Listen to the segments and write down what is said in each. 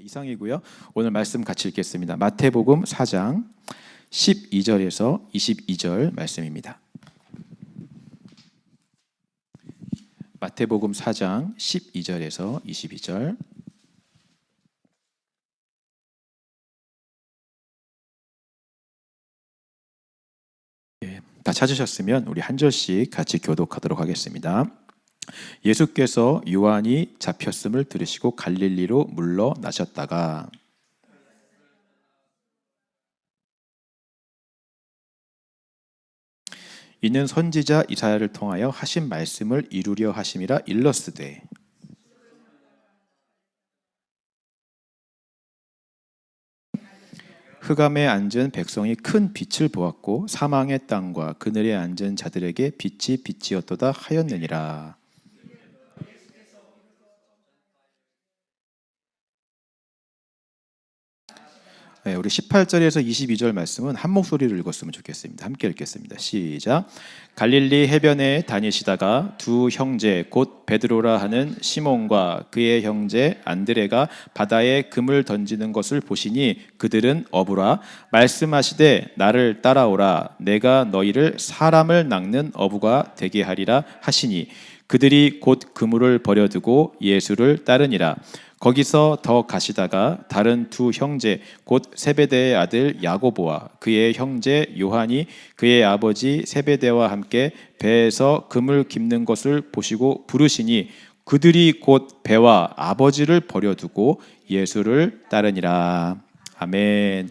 이상이고요. 오늘 말씀 같이 읽겠습니다. 마태복음 4장 12절에서 22절 말씀입니다. 마태복음 4장 12절에서 22절. 다 찾으셨으면 우리 한 절씩 같이 교독하도록 하겠습니다. 예수께서 요한이 잡혔음을 들으시고 갈릴리로 물러나셨다가 이는 선지자 이사야를 통하여 하신 말씀을 이루려 하심이라 일렀으되 흑암에 앉은 백성이 큰 빛을 보았고 사망의 땅과 그늘에 앉은 자들에게 빛이 빛이었도다 하였느니라. 네, 우리 18절에서 22절 말씀은 한 목소리를 읽었으면 좋겠습니다. 함께 읽겠습니다. 시작. 갈릴리 해변에 다니시다가 두 형제 곧 베드로라 하는 시몬과 그의 형제 안드레가 바다에 금을 던지는 것을 보시니 그들은 어부라 말씀하시되 나를 따라오라 내가 너희를 사람을 낚는 어부가 되게 하리라 하시니 그들이 곧 그물을 버려두고 예수를 따르니라. 거기서 더 가시다가 다른 두 형제 곧 세베대의 아들 야고보와 그의 형제 요한이 그의 아버지 세베대와 함께 배에서 금을 깁는 것을 보시고 부르시니 그들이 곧 배와 아버지를 버려두고 예수를 따르니라. 아멘.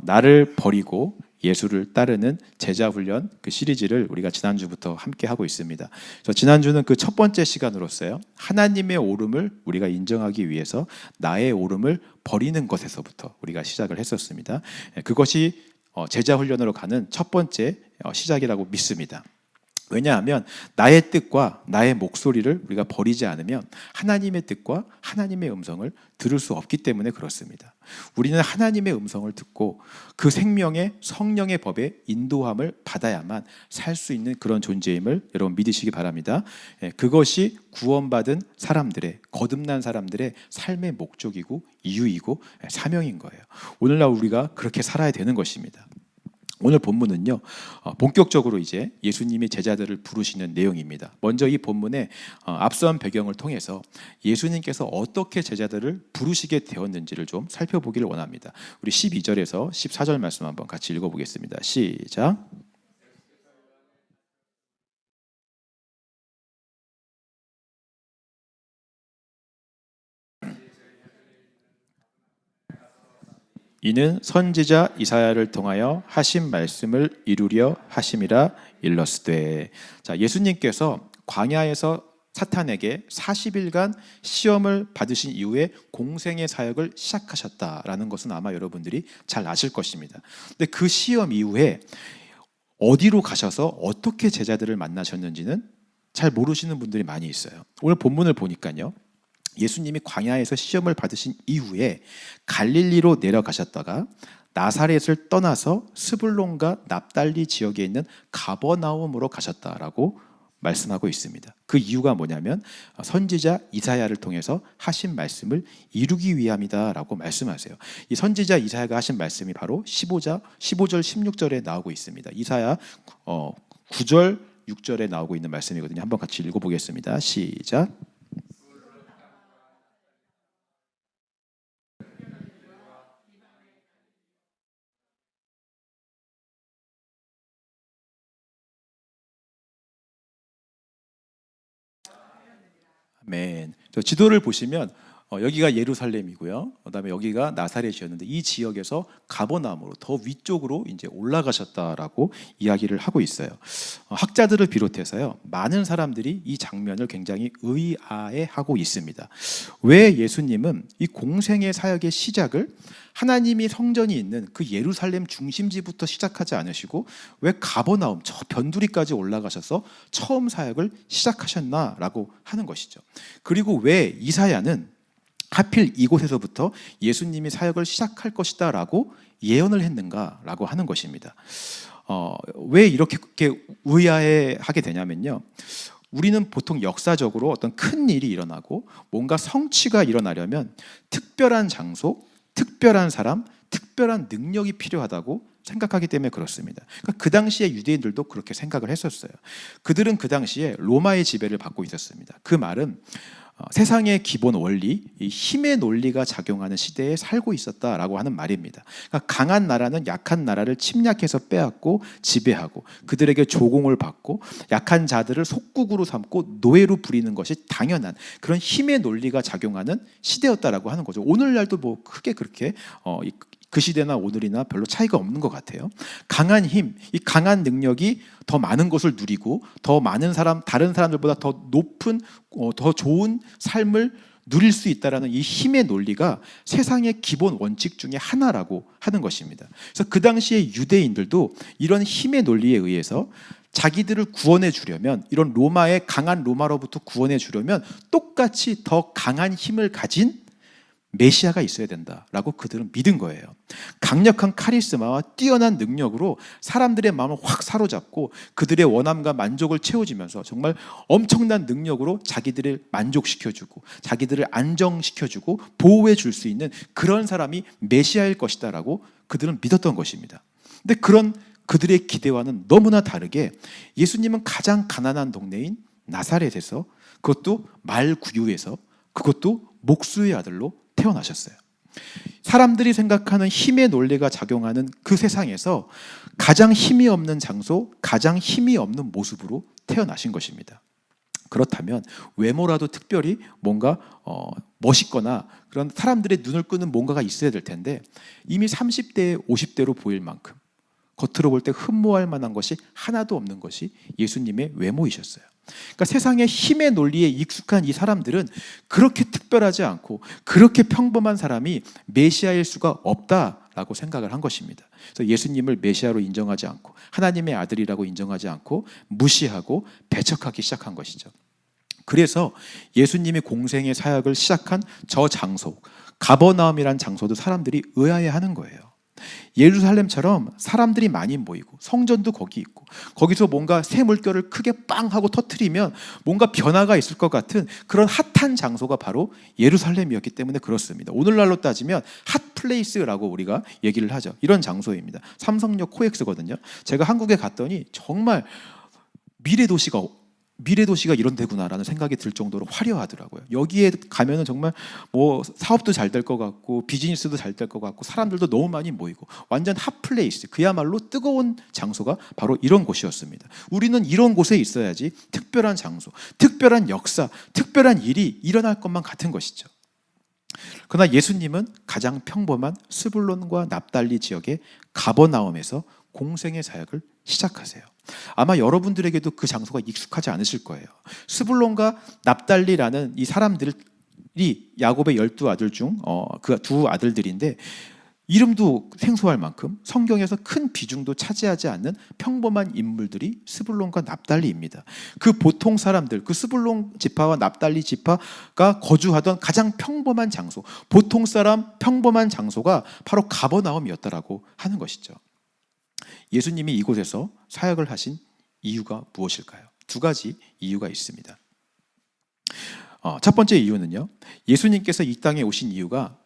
나를 버리고 예수를 따르는 제자 훈련 그 시리즈를 우리가 지난주부터 함께 하고 있습니다. 그래서 지난주는 그 첫 번째 시간으로서요. 하나님의 옳음을 우리가 인정하기 위해서 나의 옳음을 버리는 것에서부터 우리가 시작을 했었습니다. 그것이 제자 훈련으로 가는 첫 번째 시작이라고 믿습니다. 왜냐하면 나의 뜻과 나의 목소리를 우리가 버리지 않으면 하나님의 뜻과 하나님의 음성을 들을 수 없기 때문에 그렇습니다. 우리는 하나님의 음성을 듣고 그 생명의 성령의 법에 인도함을 받아야만 살 수 있는 그런 존재임을 여러분 믿으시기 바랍니다. 그것이 구원받은 사람들의 거듭난 사람들의 삶의 목적이고 이유이고 사명인 거예요. 오늘날 우리가 그렇게 살아야 되는 것입니다. 오늘 본문은요, 본격적으로 이제 예수님이 제자들을 부르시는 내용입니다. 먼저 이 본문의 앞선 배경을 통해서 예수님께서 어떻게 제자들을 부르시게 되었는지를 좀 살펴보기를 원합니다. 우리 12절에서 14절 말씀 한번 같이 읽어보겠습니다. 시작. 이는 선지자 이사야를 통하여 하신 말씀을 이루려 하심이라 일렀으되. 자, 예수님께서 광야에서 사탄에게 40일간 시험을 받으신 이후에 공생의 사역을 시작하셨다라는 것은 아마 여러분들이 잘 아실 것입니다. 근데 그 시험 이후에 어디로 가셔서 어떻게 제자들을 만나셨는지는 잘 모르시는 분들이 많이 있어요. 오늘 본문을 보니까요. 예수님이 광야에서 시험을 받으신 이후에 갈릴리로 내려가셨다가 나사렛을 떠나서 스불론과 납달리 지역에 있는 가버나움으로 가셨다라고 말씀하고 있습니다. 그 이유가 뭐냐면 선지자 이사야를 통해서 하신 말씀을 이루기 위함이다라고 말씀하세요. 이 선지자 이사야가 하신 말씀이 바로 15절, 16절에 나오고 있습니다. 이사야 9절, 6절에 나오고 있는 말씀이거든요. 한번 같이 읽어보겠습니다. 시작. 아멘. 지도를 보시면 여기가 예루살렘이고요. 그다음에 여기가 나사렛이었는데 이 지역에서 가버나움으로 더 위쪽으로 이제 올라가셨다라고 이야기를 하고 있어요. 학자들을 비롯해서요. 많은 사람들이 이 장면을 굉장히 의아해하고 있습니다. 왜 예수님은 이 공생의 사역의 시작을 하나님이 성전이 있는 그 예루살렘 중심지부터 시작하지 않으시고 왜 가버나움 저 변두리까지 올라가셔서 처음 사역을 시작하셨나라고 하는 것이죠. 그리고 왜 이사야는 하필 이곳에서부터 예수님이 사역을 시작할 것이다 라고 예언을 했는가라고 하는 것입니다. 왜 이렇게 의아해하게 되냐면요. 우리는 보통 역사적으로 어떤 큰 일이 일어나고 뭔가 성취가 일어나려면 특별한 장소, 특별한 사람, 특별한 능력이 필요하다고 생각하기 때문에 그렇습니다. 그러니까 그 당시에 유대인들도 그렇게 생각을 했었어요. 그들은 그 당시에 로마의 지배를 받고 있었습니다. 그 말은 세상의 기본 원리, 이 힘의 논리가 작용하는 시대에 살고 있었다라고 하는 말입니다. 그러니까 강한 나라는 약한 나라를 침략해서 빼앗고 지배하고 그들에게 조공을 받고 약한 자들을 속국으로 삼고 노예로 부리는 것이 당연한 그런 힘의 논리가 작용하는 시대였다라고 하는 거죠. 오늘날도 뭐 크게 그렇게 그 시대나 오늘이나 별로 차이가 없는 것 같아요. 강한 힘, 이 강한 능력이 더 많은 것을 누리고 더 많은 사람, 다른 사람들보다 더 높은, 더 좋은 삶을 누릴 수 있다라는 이 힘의 논리가 세상의 기본 원칙 중에 하나라고 하는 것입니다. 그래서 그 당시에 유대인들도 이런 힘의 논리에 의해서 자기들을 구원해 주려면, 이런 로마의 강한 로마로부터 구원해 주려면 똑같이 더 강한 힘을 가진 메시아가 있어야 된다라고 그들은 믿은 거예요. 강력한 카리스마와 뛰어난 능력으로 사람들의 마음을 확 사로잡고 그들의 원함과 만족을 채워주면서 정말 엄청난 능력으로 자기들을 만족시켜주고 자기들을 안정시켜주고 보호해 줄 수 있는 그런 사람이 메시아일 것이다라고 그들은 믿었던 것입니다. 근데 그런 그들의 기대와는 너무나 다르게 예수님은 가장 가난한 동네인 나사렛에서, 그것도 말구유에서, 그것도 목수의 아들로 태어나셨어요. 사람들이 생각하는 힘의 논리가 작용하는 그 세상에서 가장 힘이 없는 장소, 가장 힘이 없는 모습으로 태어나신 것입니다. 그렇다면 외모라도 특별히 뭔가 멋있거나 그런 사람들의 눈을 끄는 뭔가가 있어야 될 텐데 이미 30대, 50대로 보일 만큼 겉으로 볼 때 흠모할 만한 것이 하나도 없는 것이 예수님의 외모이셨어요. 그러니까 세상의 힘의 논리에 익숙한 이 사람들은 그렇게 특별하지 않고 그렇게 평범한 사람이 메시아일 수가 없다라고 생각을 한 것입니다. 그래서 예수님을 메시아로 인정하지 않고 하나님의 아들이라고 인정하지 않고 무시하고 배척하기 시작한 것이죠. 그래서 예수님이 공생의 사역을 시작한 저 장소, 가버나움이란 장소도 사람들이 의아해하는 거예요. 예루살렘처럼 사람들이 많이 모이고 성전도 거기 있고 거기서 뭔가 새 물결을 크게 빵 하고 터뜨리면 뭔가 변화가 있을 것 같은 그런 핫한 장소가 바로 예루살렘이었기 때문에 그렇습니다. 오늘날로 따지면 핫플레이스라고 우리가 얘기를 하죠. 이런 장소입니다. 삼성역 코엑스거든요. 제가 한국에 갔더니 정말 미래도시가 이런 데구나라는 생각이 들 정도로 화려하더라고요. 여기에 가면은 정말 뭐 사업도 잘 될 것 같고 비즈니스도 잘 될 것 같고 사람들도 너무 많이 모이고 완전 핫플레이스, 그야말로 뜨거운 장소가 바로 이런 곳이었습니다. 우리는 이런 곳에 있어야지 특별한 장소, 특별한 역사, 특별한 일이 일어날 것만 같은 것이죠. 그러나 예수님은 가장 평범한 스불론과 납달리 지역의 가버나움에서 공생의 사역을 시작하세요. 아마 여러분들에게도 그 장소가 익숙하지 않으실 거예요. 스불론과 납달리라는 이 사람들이 야곱의 12아들 중 그 두 아들들인데 이름도 생소할 만큼 성경에서 큰 비중도 차지하지 않는 평범한 인물들이 스불론과 납달리입니다. 그 보통 사람들, 그 스불론 지파와 납달리 지파가 거주하던 가장 평범한 장소, 보통 사람 평범한 장소가 바로 가버나움이었다라고 하는 것이죠. 예수님이 이곳에서 사역을 하신 이유가 무엇일까요? 두 가지 이유가 있습니다. 첫 번째 이유는요, 예수님께서 이 땅에 오신 이유가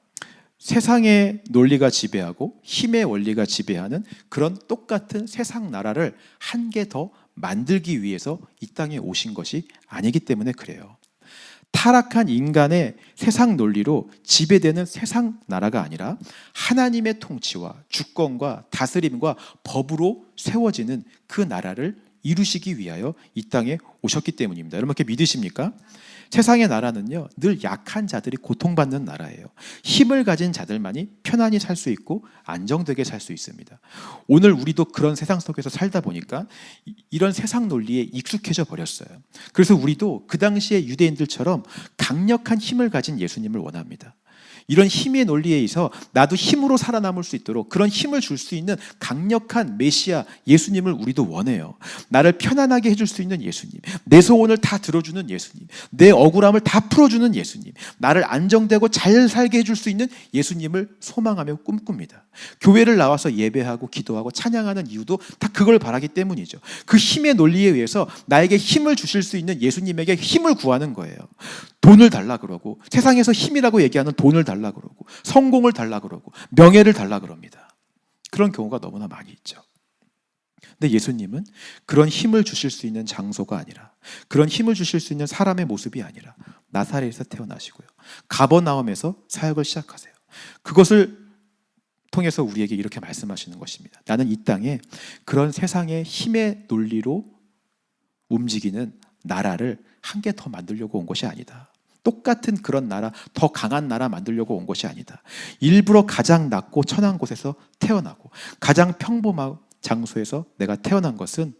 세상의 논리가 지배하고 힘의 원리가 지배하는 그런 똑같은 세상 나라를 한 개 더 만들기 위해서 이 땅에 오신 것이 아니기 때문에 그래요. 타락한 인간의 세상 논리로 지배되는 세상 나라가 아니라 하나님의 통치와 주권과 다스림과 법으로 세워지는 그 나라를 이루시기 위하여 이 땅에 오셨기 때문입니다. 여러분 이렇게 믿으십니까? 세상의 나라는요, 늘 약한 자들이 고통받는 나라예요. 힘을 가진 자들만이 편안히 살 수 있고 안정되게 살 수 있습니다. 오늘 우리도 그런 세상 속에서 살다 보니까 이런 세상 논리에 익숙해져 버렸어요. 그래서 우리도 그 당시의 유대인들처럼 강력한 힘을 가진 예수님을 원합니다. 이런 힘의 논리에 의해서 나도 힘으로 살아남을 수 있도록 그런 힘을 줄 수 있는 강력한 메시아 예수님을 우리도 원해요. 나를 편안하게 해줄 수 있는 예수님, 내 소원을 다 들어주는 예수님, 내 억울함을 다 풀어주는 예수님, 나를 안정되고 잘 살게 해줄 수 있는 예수님을 소망하며 꿈꿉니다. 교회를 나와서 예배하고 기도하고 찬양하는 이유도 다 그걸 바라기 때문이죠. 그 힘의 논리에 의해서 나에게 힘을 주실 수 있는 예수님에게 힘을 구하는 거예요. 돈을 달라 그러고, 세상에서 힘이라고 얘기하는 돈을 달라 그러고, 성공을 달라 그러고, 명예를 달라 그럽니다. 그런 경우가 너무나 많이 있죠. 근데 예수님은 그런 힘을 주실 수 있는 장소가 아니라, 그런 힘을 주실 수 있는 사람의 모습이 아니라 나사렛에서 태어나시고요, 가버나움에서 사역을 시작하세요. 그것을 통해서 우리에게 이렇게 말씀하시는 것입니다. 나는 이 땅에 그런 세상의 힘의 논리로 움직이는 나라를 한 개 더 만들려고 온 것이 아니다. 똑같은 그런 나라, 더 강한 나라 만들려고 온 것이 아니다. 일부러 가장 낮고 천한 곳에서 태어나고 가장 평범한 장소에서 내가 태어난 것은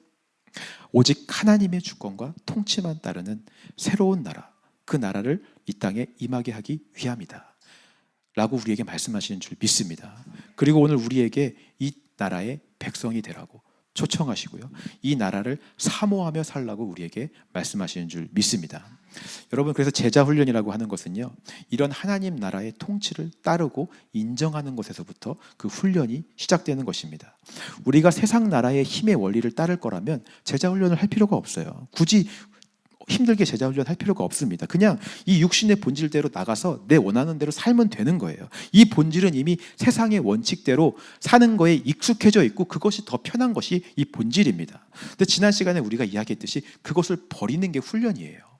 오직 하나님의 주권과 통치만 따르는 새로운 나라, 그 나라를 이 땅에 임하게 하기 위함이다 라고 우리에게 말씀하시는 줄 믿습니다. 그리고 오늘 우리에게 이 나라의 백성이 되라고 초청하시고요, 이 나라를 사모하며 살라고 우리에게 말씀하시는 줄 믿습니다. 여러분, 그래서 제자훈련이라고 하는 것은요, 이런 하나님 나라의 통치를 따르고 인정하는 것에서부터 그 훈련이 시작되는 것입니다. 우리가 세상 나라의 힘의 원리를 따를 거라면 제자훈련을 할 필요가 없어요. 굳이 힘들게 제자훈련 할 필요가 없습니다. 그냥 이 육신의 본질대로 나가서 내 원하는 대로 살면 되는 거예요. 이 본질은 이미 세상의 원칙대로 사는 거에 익숙해져 있고 그것이 더 편한 것이 이 본질입니다. 근데 지난 시간에 우리가 이야기했듯이 그것을 버리는 게 훈련이에요.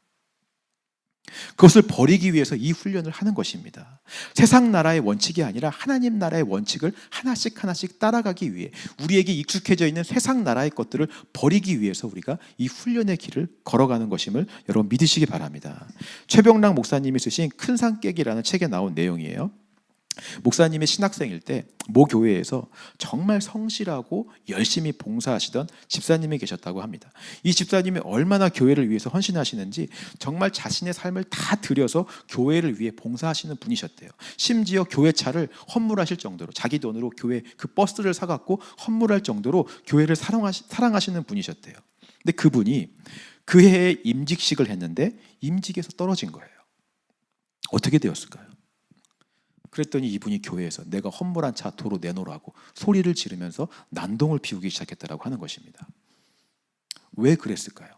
그것을 버리기 위해서 이 훈련을 하는 것입니다. 세상 나라의 원칙이 아니라 하나님 나라의 원칙을 하나씩 하나씩 따라가기 위해, 우리에게 익숙해져 있는 세상 나라의 것들을 버리기 위해서 우리가 이 훈련의 길을 걸어가는 것임을 여러분 믿으시기 바랍니다. 최병락 목사님이 쓰신 큰 산 깨기라는 책에 나온 내용이에요. 목사님의 신학생일 때 모 교회에서 정말 성실하고 열심히 봉사하시던 집사님이 계셨다고 합니다. 이 집사님이 얼마나 교회를 위해서 헌신하시는지 정말 자신의 삶을 다 들여서 교회를 위해 봉사하시는 분이셨대요. 심지어 교회 차를 헌물하실 정도로, 자기 돈으로 교회 그 버스를 사갖고 헌물할 정도로 교회를 사랑하시는 분이셨대요. 근데 그분이 그 해에 임직식을 했는데 임직에서 떨어진 거예요. 어떻게 되었을까요? 그랬더니 이분이 교회에서 내가 헌물한 차 도로 내놓으라고 소리를 지르면서 난동을 피우기 시작했다고 하는 것입니다. 왜 그랬을까요?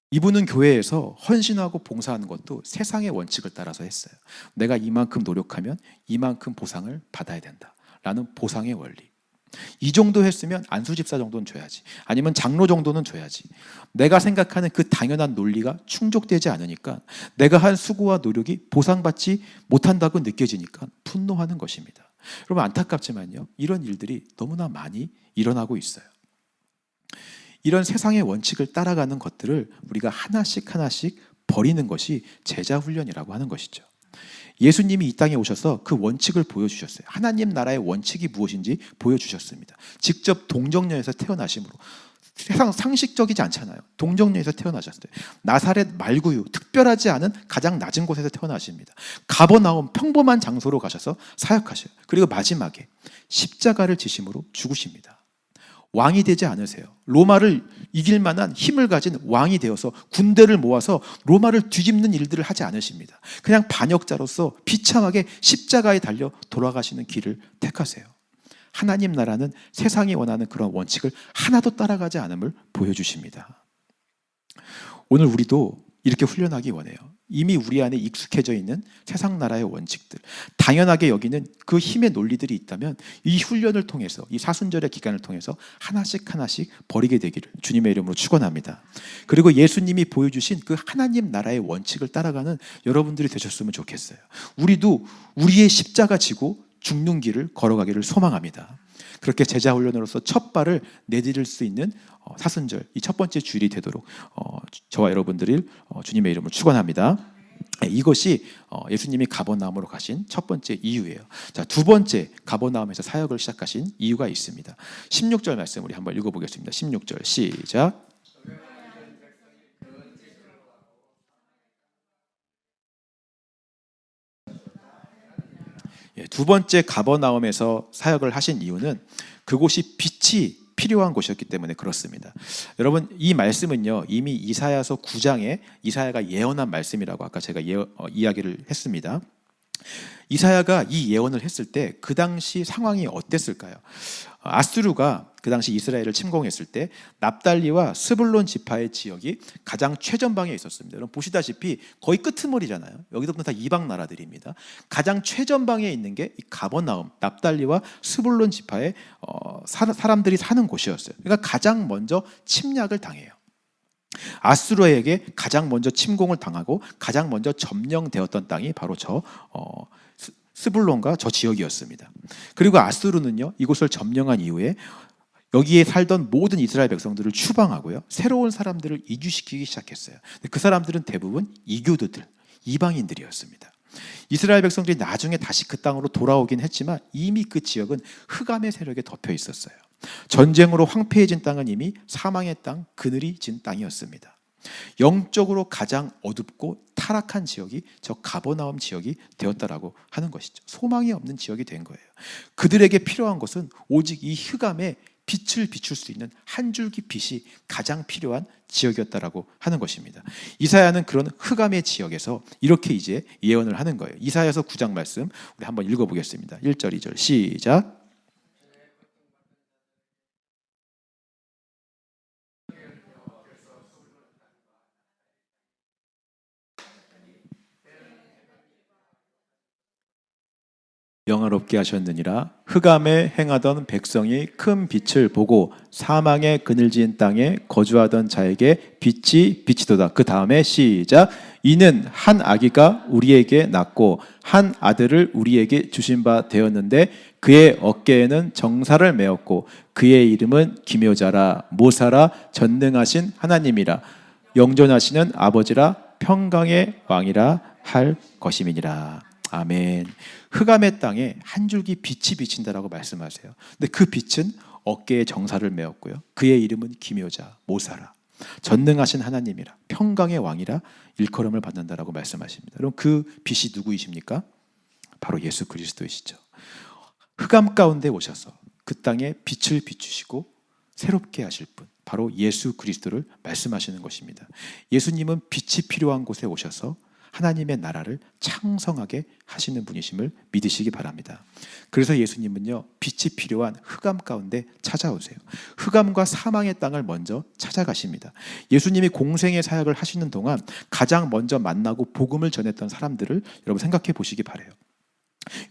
이분은 교회에서 헌신하고 봉사하는 것도 세상의 원칙을 따라서 했어요. 내가 이만큼 노력하면 이만큼 보상을 받아야 된다라는 보상의 원리. 이 정도 했으면 안수집사 정도는 줘야지, 아니면 장로 정도는 줘야지. 내가 생각하는 그 당연한 논리가 충족되지 않으니까, 내가 한 수고와 노력이 보상받지 못한다고 느껴지니까 분노하는 것입니다. 여러분, 안타깝지만요, 이런 일들이 너무나 많이 일어나고 있어요. 이런 세상의 원칙을 따라가는 것들을 우리가 하나씩 하나씩 버리는 것이 제자훈련이라고 하는 것이죠. 예수님이 이 땅에 오셔서 그 원칙을 보여주셨어요. 하나님 나라의 원칙이 무엇인지 보여주셨습니다. 직접 동정녀에서 태어나심으로, 세상 상식적이지 않잖아요. 동정녀에서 태어나셨어요. 나사렛 말구유, 특별하지 않은 가장 낮은 곳에서 태어나십니다. 가버나움, 평범한 장소로 가셔서 사역하셔요. 그리고 마지막에 십자가를 지심으로 죽으십니다. 왕이 되지 않으세요. 로마를 이길 만한 힘을 가진 왕이 되어서 군대를 모아서 로마를 뒤집는 일들을 하지 않으십니다. 그냥 반역자로서 비참하게 십자가에 달려 돌아가시는 길을 택하세요. 하나님 나라는 세상이 원하는 그런 원칙을 하나도 따라가지 않음을 보여주십니다. 오늘 우리도 이렇게 훈련하기 원해요. 이미 우리 안에 익숙해져 있는 세상 나라의 원칙들, 당연하게 여기는 그 힘의 논리들이 있다면 이 훈련을 통해서, 이 사순절의 기간을 통해서 하나씩 하나씩 버리게 되기를 주님의 이름으로 축원합니다. 그리고 예수님이 보여주신 그 하나님 나라의 원칙을 따라가는 여러분들이 되셨으면 좋겠어요. 우리도 우리의 십자가 지고 죽는 길을 걸어가기를 소망합니다. 그렇게 제자훈련으로서 첫 발을 내디딜 수 있는 사순절, 이 첫 번째 주일이 되도록 저와 여러분들을 주님의 이름으로 축원합니다. 이것이 예수님이 가버나움으로 가신 첫 번째 이유예요. 자, 두 번째, 가버나움에서 사역을 시작하신 이유가 있습니다. 16절 말씀 우리 한번 읽어보겠습니다. 16절 시작. 두 번째 가버나움에서 사역을 하신 이유는 그곳이 빛이 필요한 곳이었기 때문에 그렇습니다. 여러분, 이 말씀은요 이미 이사야서 9장에 이사야가 예언한 말씀이라고 아까 제가 이야기를 했습니다. 이사야가 이 예언을 했을 때 그 당시 상황이 어땠을까요? 아수르가 그 당시 이스라엘을 침공했을 때 납달리와 스불론 지파의 지역이 가장 최전방에 있었습니다. 여러분 보시다시피 거의 끄트머리잖아요. 여기서부터 다 이방 나라들입니다. 가장 최전방에 있는 게 이 가버나움, 납달리와 스불론 지파의 사람들이 사는 곳이었어요. 그러니까 가장 먼저 침략을 당해요. 아수르에게 가장 먼저 침공을 당하고 가장 먼저 점령되었던 땅이 바로 저 스불론과 저 지역이었습니다. 그리고 아수르는요 이곳을 점령한 이후에 여기에 살던 모든 이스라엘 백성들을 추방하고요 새로운 사람들을 이주시키기 시작했어요. 그 사람들은 대부분 이교도들, 이방인들이었습니다. 이스라엘 백성들이 나중에 다시 그 땅으로 돌아오긴 했지만 이미 그 지역은 흑암의 세력에 덮여 있었어요. 전쟁으로 황폐해진 땅은 이미 사망의 땅, 그늘이 진 땅이었습니다. 영적으로 가장 어둡고 타락한 지역이 저 가버나움 지역이 되었다라고 하는 것이죠. 소망이 없는 지역이 된 거예요. 그들에게 필요한 것은 오직 이 흑암에 빛을 비출 수 있는 한 줄기 빛이 가장 필요한 지역이었다라고 하는 것입니다. 이사야는 그런 흑암의 지역에서 이렇게 이제 예언을 하는 거예요. 이사야서 9장 말씀 우리 한번 읽어보겠습니다. 1절 2절 시작. 영화롭게 하셨느니라. 흑암에 행하던 백성이 큰 빛을 보고 사망의 그늘진 땅에 거주하던 자에게 빛이 비치도다. 그 다음에 시작. 이는 한 아기가 우리에게 낳고 한 아들을 우리에게 주신 바 되었는데 그의 어깨에는 정사를 메었고 그의 이름은 기묘자라 모사라 전능하신 하나님이라 영존하시는 아버지라 평강의 왕이라 할 것임이니라. 아멘. 흑암의 땅에 한 줄기 빛이 비친다라고 말씀하세요. 근데 그 빛은 어깨에 정사를 메었고요. 그의 이름은 기묘자, 모사라, 전능하신 하나님이라, 평강의 왕이라 일컬음을 받는다라고 말씀하십니다. 그럼 그 빛이 누구이십니까? 바로 예수 그리스도이시죠. 흑암 가운데 오셔서 그 땅에 빛을 비추시고 새롭게 하실 분, 바로 예수 그리스도를 말씀하시는 것입니다. 예수님은 빛이 필요한 곳에 오셔서 하나님의 나라를 창성하게 하시는 분이심을 믿으시기 바랍니다. 그래서 예수님은요 빛이 필요한 흑암 가운데 찾아오세요. 흑암과 사망의 땅을 먼저 찾아가십니다. 예수님이 공생의 사역을 하시는 동안 가장 먼저 만나고 복음을 전했던 사람들을 여러분 생각해 보시기 바라요.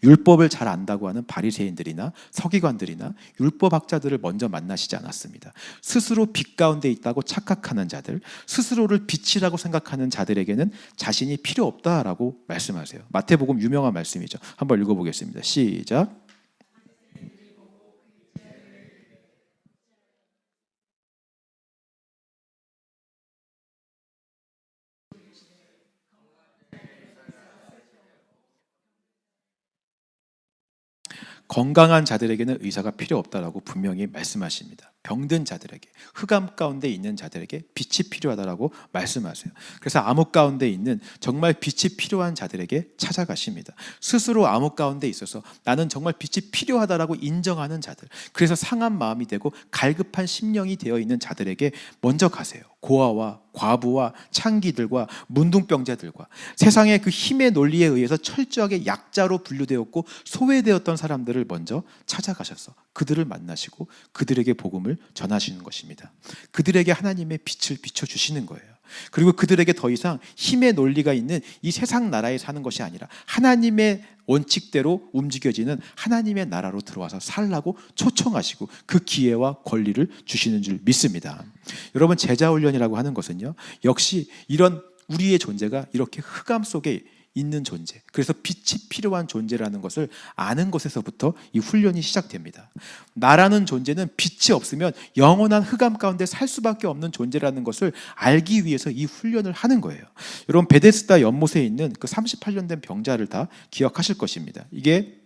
율법을 잘 안다고 하는 바리새인들이나 서기관들이나 율법학자들을 먼저 만나시지 않았습니다. 스스로 빛 가운데 있다고 착각하는 자들, 스스로를 빛이라고 생각하는 자들에게는 자신이 필요 없다라고 말씀하세요. 마태복음 유명한 말씀이죠. 한번 읽어보겠습니다. 시작. 건강한 자들에게는 의사가 필요 없다라고 분명히 말씀하십니다. 병든 자들에게, 흑암 가운데 있는 자들에게 빛이 필요하다라고 말씀하세요. 그래서 암흑 가운데 있는 정말 빛이 필요한 자들에게 찾아가십니다. 스스로 암흑 가운데 있어서 나는 정말 빛이 필요하다라고 인정하는 자들, 그래서 상한 마음이 되고 갈급한 심령이 되어 있는 자들에게 먼저 가세요. 고아와 과부와 창기들과 문둥병자들과 세상의 그 힘의 논리에 의해서 철저하게 약자로 분류되었고 소외되었던 사람들을 먼저 찾아가셔서 그들을 만나시고 그들에게 복음을 전하시는 것입니다. 그들에게 하나님의 빛을 비춰주시는 거예요. 그리고 그들에게 더 이상 힘의 논리가 있는 이 세상 나라에 사는 것이 아니라 하나님의 원칙대로 움직여지는 하나님의 나라로 들어와서 살라고 초청하시고 그 기회와 권리를 주시는 줄 믿습니다. 여러분, 제자훈련이라고 하는 것은요 역시 이런 우리의 존재가 이렇게 흑암 속에 있는 존재, 그래서 빛이 필요한 존재라는 것을 아는 것에서부터 이 훈련이 시작됩니다. 나라는 존재는 빛이 없으면 영원한 흑암 가운데 살 수밖에 없는 존재라는 것을 알기 위해서 이 훈련을 하는 거예요. 여러분, 베데스다 연못에 있는 그 38년 된 병자를 다 기억하실 것입니다. 이게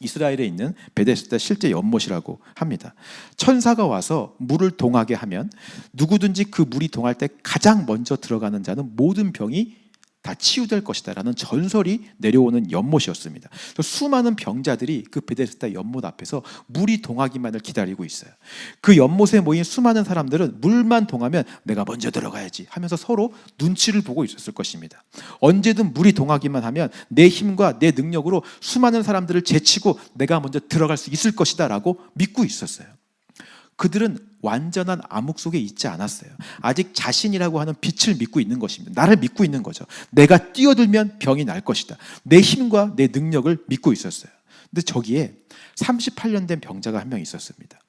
이스라엘에 있는 베데스다 실제 연못이라고 합니다. 천사가 와서 물을 동하게 하면 누구든지 그 물이 동할 때 가장 먼저 들어가는 자는 모든 병이 다 치유될 것이다 라는 전설이 내려오는 연못이었습니다. 수많은 병자들이 그 베데스다 연못 앞에서 물이 동하기만을 기다리고 있어요. 그 연못에 모인 수많은 사람들은 물만 동하면 내가 먼저 들어가야지 하면서 서로 눈치를 보고 있었을 것입니다. 언제든 물이 동하기만 하면 내 힘과 내 능력으로 수많은 사람들을 제치고 내가 먼저 들어갈 수 있을 것이다 라고 믿고 있었어요. 그들은 완전한 암흑 속에 있지 않았어요. 아직 자신이라고 하는 빛을 믿고 있는 것입니다. 나를 믿고 있는 거죠. 내가 뛰어들면 병이 날 것이다. 내 힘과 내 능력을 믿고 있었어요. 근데 저기에 38년 된 병자가 한 명 있었습니다.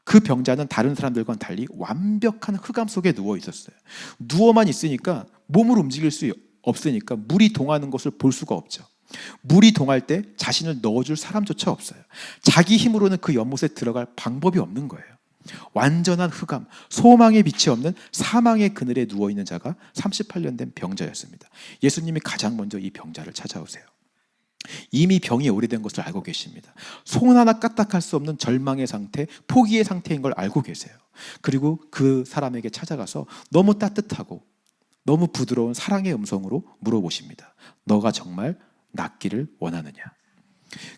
그 병자는 다른 사람들과는 달리 완벽한 흑암 속에 누워 있었어요. 누워만 있으니까 몸을 움직일 수 없으니까 물이 동하는 것을 볼 수가 없죠. 물이 동할 때 자신을 넣어줄 사람조차 없어요. 자기 힘으로는 그 연못에 들어갈 방법이 없는 거예요. 완전한 흑암, 소망의 빛이 없는 사망의 그늘에 누워있는 자가 38년 된 병자였습니다. 예수님이 가장 먼저 이 병자를 찾아오세요. 이미 병이 오래된 것을 알고 계십니다. 손 하나 까딱할 수 없는 절망의 상태, 포기의 상태인 걸 알고 계세요. 그리고 그 사람에게 찾아가서 너무 따뜻하고 너무 부드러운 사랑의 음성으로 물어보십니다. 너가 정말 낫기를 원하느냐?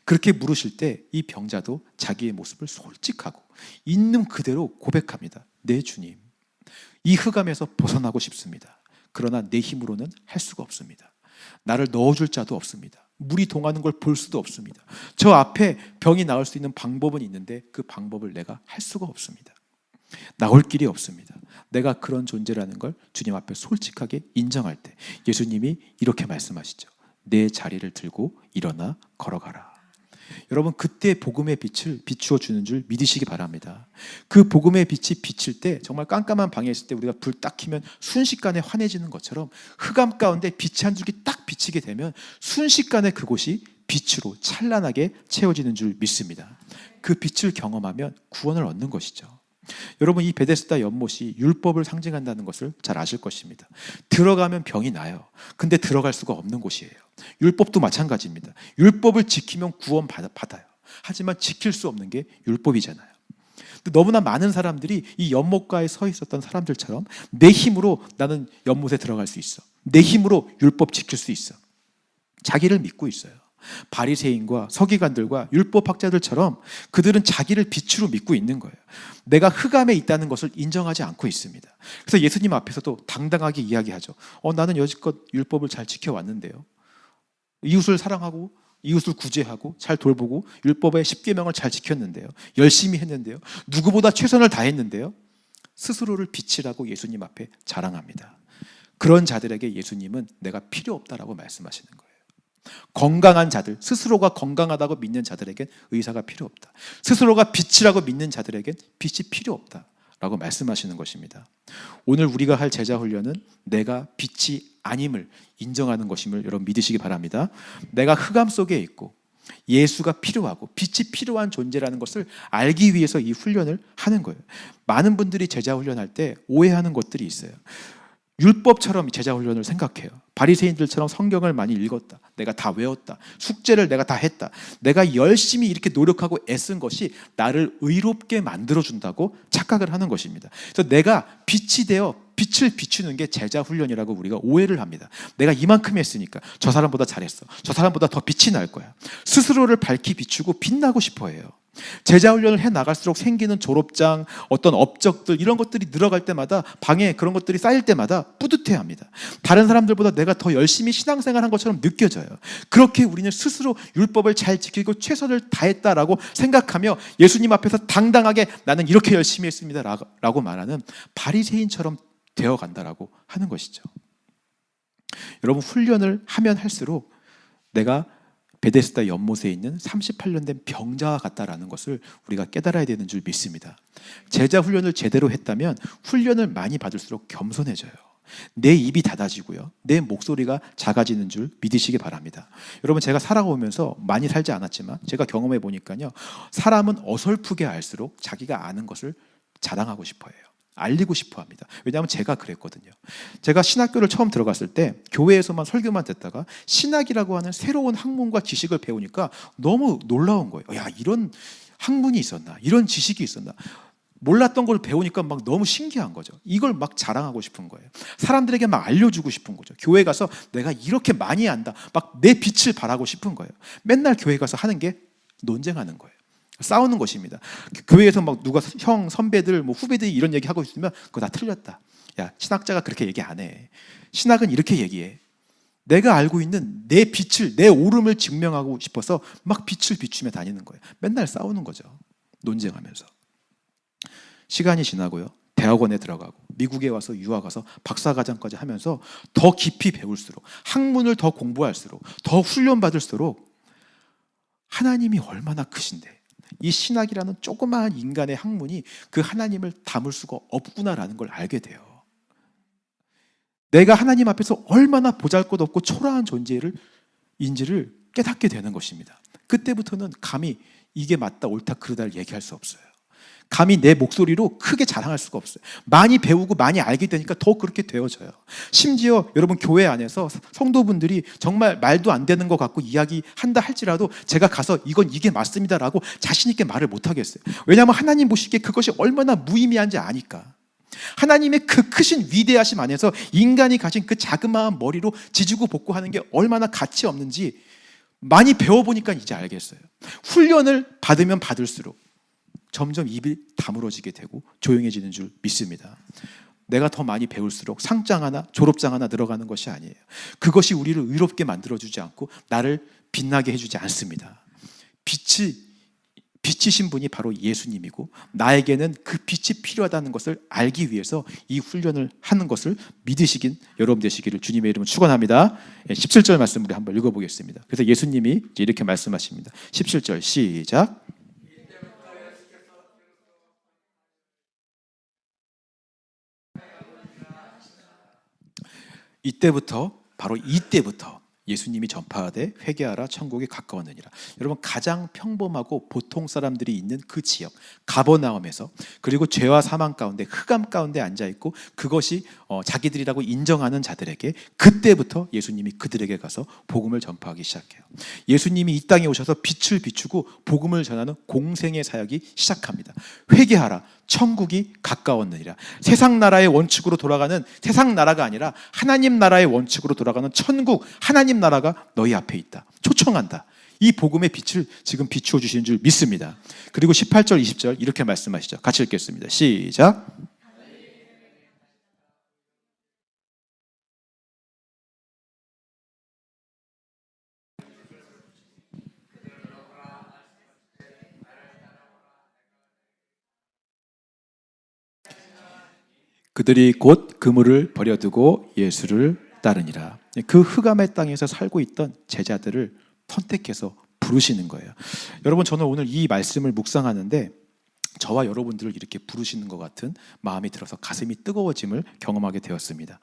그렇게 물으실 때 이 병자도 자기의 모습을 솔직하고 있는 그대로 고백합니다. 네, 주님, 이 흑암에서 벗어나고 싶습니다. 그러나 내 힘으로는 할 수가 없습니다. 나를 넣어줄 자도 없습니다. 물이 동하는 걸 볼 수도 없습니다. 저 앞에 병이 나을 수 있는 방법은 있는데 그 방법을 내가 할 수가 없습니다. 나올 길이 없습니다. 내가 그런 존재라는 걸 주님 앞에 솔직하게 인정할 때 예수님이 이렇게 말씀하시죠. 내 자리를 들고 일어나 걸어가라. 여러분, 그때 복음의 빛을 비추어 주는 줄 믿으시기 바랍니다. 그 복음의 빛이 비칠 때 정말 깜깜한 방에 있을 때 우리가 불 딱 켜면 순식간에 환해지는 것처럼 흑암 가운데 빛이 한 줄기 딱 비치게 되면 순식간에 그곳이 빛으로 찬란하게 채워지는 줄 믿습니다. 그 빛을 경험하면 구원을 얻는 것이죠. 여러분, 이 베데스다 연못이 율법을 상징한다는 것을 잘 아실 것입니다. 들어가면 병이 나요. 근데 들어갈 수가 없는 곳이에요. 율법도 마찬가지입니다. 율법을 지키면 구원 받아요. 하지만 지킬 수 없는 게 율법이잖아요. 근데 너무나 많은 사람들이 이 연못가에 서 있었던 사람들처럼 내 힘으로 나는 연못에 들어갈 수 있어. 내 힘으로 율법 지킬 수 있어. 자기를 믿고 있어요. 바리새인과 서기관들과 율법학자들처럼 그들은 자기를 빛으로 믿고 있는 거예요. 내가 흑암에 있다는 것을 인정하지 않고 있습니다. 그래서 예수님 앞에서도 당당하게 이야기하죠. 나는 여지껏 율법을 잘 지켜왔는데요. 이웃을 사랑하고 이웃을 구제하고 잘 돌보고 율법의 10계명을 잘 지켰는데요. 열심히 했는데요. 누구보다 최선을 다했는데요. 스스로를 빛이라고 예수님 앞에 자랑합니다. 그런 자들에게 예수님은 내가 필요 없다라고 말씀하시는 거예요. 건강한 자들, 스스로가 건강하다고 믿는 자들에겐 의사가 필요 없다. 스스로가 빛이라고 믿는 자들에겐 빛이 필요 없다라고 말씀하시는 것입니다. 오늘 우리가 할 제자 훈련은 내가 빛이 아님을 인정하는 것임을 여러분 믿으시기 바랍니다. 내가 흑암 속에 있고 예수가 필요하고 빛이 필요한 존재라는 것을 알기 위해서 이 훈련을 하는 거예요. 많은 분들이 제자 훈련할 때 오해하는 것들이 있어요. 율법처럼 제자 훈련을 생각해요. 바리새인들처럼 성경을 많이 읽었다. 내가 다 외웠다. 숙제를 내가 다 했다. 내가 열심히 이렇게 노력하고 애쓴 것이 나를 의롭게 만들어준다고 착각을 하는 것입니다. 그래서 내가 빛이 되어 빛을 비추는 게 제자 훈련이라고 우리가 오해를 합니다. 내가 이만큼 했으니까 저 사람보다 잘했어. 저 사람보다 더 빛이 날 거야. 스스로를 밝히 비추고 빛나고 싶어 해요. 제자 훈련을 해 나갈수록 생기는 졸업장, 어떤 업적들 이런 것들이 늘어갈 때마다 방에 그런 것들이 쌓일 때마다 뿌듯해합니다. 다른 사람들보다 내가 더 열심히 신앙생활한 것처럼 느껴져요. 그렇게 우리는 스스로 율법을 잘 지키고 최선을 다했다라고 생각하며 예수님 앞에서 당당하게 나는 이렇게 열심히 했습니다 라고 말하는 바리새인처럼 되어간다라고 하는 것이죠. 여러분, 훈련을 하면 할수록 내가 베데스다 연못에 있는 38년 된 병자와 같다라는 것을 우리가 깨달아야 되는 줄 믿습니다. 제자 훈련을 제대로 했다면 훈련을 많이 받을수록 겸손해져요. 내 입이 닫아지고요. 내 목소리가 작아지는 줄 믿으시기 바랍니다. 여러분, 제가 살아오면서 많이 살지 않았지만 제가 경험해 보니까요. 사람은 어설프게 알수록 자기가 아는 것을 자랑하고 싶어 해요. 알리고 싶어 합니다. 왜냐하면 제가 그랬거든요. 제가 신학교를 처음 들어갔을 때 교회에서만 설교만 듣다가 신학이라고 하는 새로운 학문과 지식을 배우니까 너무 놀라운 거예요. 야, 이런 학문이 있었나? 이런 지식이 있었나? 몰랐던 걸 배우니까 막 너무 신기한 거죠. 이걸 막 자랑하고 싶은 거예요. 사람들에게 막 알려주고 싶은 거죠. 교회 가서 내가 이렇게 많이 안다. 막 내 빛을 발하고 싶은 거예요. 맨날 교회 가서 하는 게 논쟁하는 거예요. 싸우는 것입니다. 교회에서 막 누가 형, 선배들, 뭐 후배들이 이런 얘기 하고 있으면 그거 다 틀렸다. 야, 신학자가 그렇게 얘기 안 해. 신학은 이렇게 얘기해. 내가 알고 있는 내 빛을, 내 옳음을 증명하고 싶어서 막 빛을 비추며 다니는 거예요. 맨날 싸우는 거죠. 논쟁하면서. 시간이 지나고요. 대학원에 들어가고 미국에 와서 유학 가서 박사과정까지 하면서 더 깊이 배울수록, 학문을 더 공부할수록, 더 훈련받을수록 하나님이 얼마나 크신데 이 신학이라는 조그마한 인간의 학문이 그 하나님을 담을 수가 없구나라는 걸 알게 돼요. 내가 하나님 앞에서 얼마나 보잘것없고 초라한 존재인지를 깨닫게 되는 것입니다. 그때부터는 감히 이게 맞다 옳다 그르다를 얘기할 수 없어요. 감히 내 목소리로 크게 자랑할 수가 없어요. 많이 배우고 많이 알게 되니까 더 그렇게 되어져요. 심지어 여러분 교회 안에서 성도분들이 정말 말도 안 되는 것 같고 이야기한다 할지라도 제가 가서 이게 맞습니다라고 자신 있게 말을 못 하겠어요. 왜냐하면 하나님 보시기에 그것이 얼마나 무의미한지 아니까. 하나님의 그 크신 위대하심 안에서 인간이 가진 그 자그마한 머리로 지지고 볶고 하는 게 얼마나 가치 없는지 많이 배워보니까 이제 알겠어요. 훈련을 받으면 받을수록 점점 입이 다물어지게 되고 조용해지는 줄 믿습니다. 내가 더 많이 배울수록 상장 하나, 졸업장 하나 늘어가는 것이 아니에요. 그것이 우리를 의롭게 만들어주지 않고 나를 빛나게 해주지 않습니다. 빛이신 분이 바로 예수님이고 나에게는 그 빛이 필요하다는 것을 알기 위해서 이 훈련을 하는 것을 믿으시긴 여러분 되시기를 주님의 이름으로 축원합니다. 17절 말씀 우리 한번 읽어보겠습니다. 그래서 예수님이 이렇게 말씀하십니다. 17절 시작. 이때부터 바로 이때부터 예수님이 전파하되 회개하라 천국이 가까웠느니라. 여러분 가장 평범하고 보통 사람들이 있는 그 지역 가버나움에서 그리고 죄와 사망 가운데 흑암 가운데 앉아있고 그것이 자기들이라고 인정하는 자들에게 그때부터 예수님이 그들에게 가서 복음을 전파하기 시작해요. 예수님이 이 땅에 오셔서 빛을 비추고 복음을 전하는 공생의 사역이 시작합니다. 회개하라 천국이 가까웠느니라. 세상 나라의 원칙으로 돌아가는 세상 나라가 아니라 하나님 나라의 원칙으로 돌아가는 천국 하나님 나라가 너희 앞에 있다. 초청한다. 이 복음의 빛을 지금 비추어 주시는 줄 믿습니다. 그리고 18절 20절 이렇게 말씀하시죠. 같이 읽겠습니다. 시작. 그들이 곧 그물을 버려두고 예수를 따르니라. 그 흑암의 땅에서 살고 있던 제자들을 선택해서 부르시는 거예요. 여러분 저는 오늘 이 말씀을 묵상하는데 저와 여러분들을 이렇게 부르시는 것 같은 마음이 들어서 가슴이 뜨거워짐을 경험하게 되었습니다.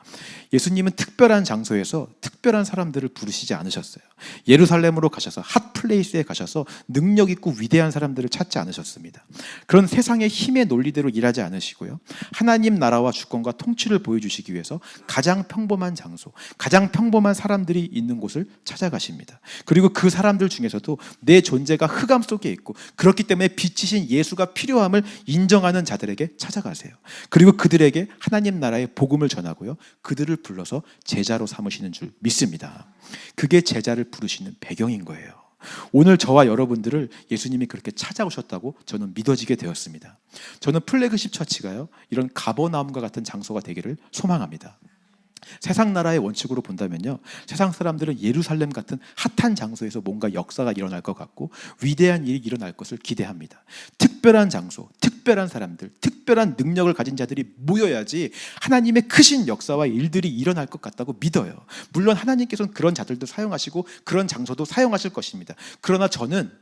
예수님은 특별한 장소에서 특별한 사람들을 부르시지 않으셨어요. 예루살렘으로 가셔서 핫플레이스에 가셔서 능력 있고 위대한 사람들을 찾지 않으셨습니다. 그런 세상의 힘의 논리대로 일하지 않으시고요. 하나님 나라와 주권과 통치를 보여주시기 위해서 가장 평범한 장소, 가장 평범한 사람들이 있는 곳을 찾아가십니다. 그리고 그 사람들 중에서도 내 존재가 흑암 속에 있고 그렇기 때문에 빛이신 예수가 필요함을 인정하는 자들에게 찾아가세요. 그리고 그들에게 하나님 나라의 복음을 전하고요. 그들을 불러서 제자로 삼으시는 줄 믿습니다. 그게 제자를 부르시는 배경인 거예요. 오늘 저와 여러분들을 예수님이 그렇게 찾아오셨다고 저는 믿어지게 되었습니다. 저는 플래그십 처치가요. 이런 가버나움과 같은 장소가 되기를 소망합니다. 세상 나라의 원칙으로 본다면요, 세상 사람들은 예루살렘 같은 핫한 장소에서 뭔가 역사가 일어날 것 같고 위대한 일이 일어날 것을 기대합니다. 특별한 장소, 특별한 사람들, 특별한 능력을 가진 자들이 모여야지 하나님의 크신 역사와 일들이 일어날 것 같다고 믿어요. 물론 하나님께서는 그런 자들도 사용하시고 그런 장소도 사용하실 것입니다. 그러나 저는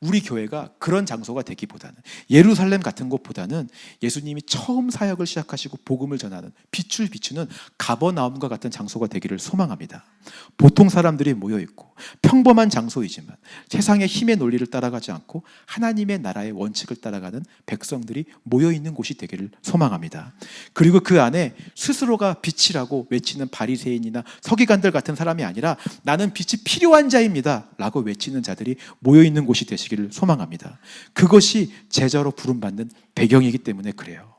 우리 교회가 그런 장소가 되기보다는 예루살렘 같은 곳보다는 예수님이 처음 사역을 시작하시고 복음을 전하는 빛을 비추는 가버나움과 같은 장소가 되기를 소망합니다. 보통 사람들이 모여있고 평범한 장소이지만 세상의 힘의 논리를 따라가지 않고 하나님의 나라의 원칙을 따라가는 백성들이 모여있는 곳이 되기를 소망합니다. 그리고 그 안에 스스로가 빛이라고 외치는 바리새인이나 서기관들 같은 사람이 아니라 나는 빛이 필요한 자입니다 라고 외치는 자들이 모여있는 곳이 되시길 되시기를 소망합니다. 그것이 제자로 부름받는 배경이기 때문에 그래요.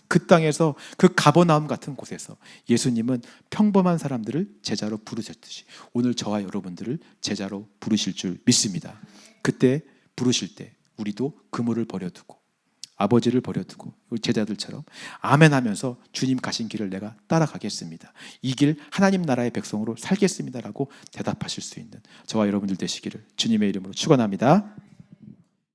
그 땅에서 그 가버나움 같은 곳에서 예수님은 평범한 사람들을 제자로 부르셨듯이 오늘 저와 여러분들을 제자로 부르실 줄 믿습니다. 그때 부르실 때 우리도 그물을 버려두고 아버지를 버려두고 제자들처럼 아멘 하면서 주님 가신 길을 내가 따라가겠습니다. 이 길 하나님 나라의 백성으로 살겠습니다라고 대답하실 수 있는 저와 여러분들 되시기를 주님의 이름으로 축원합니다.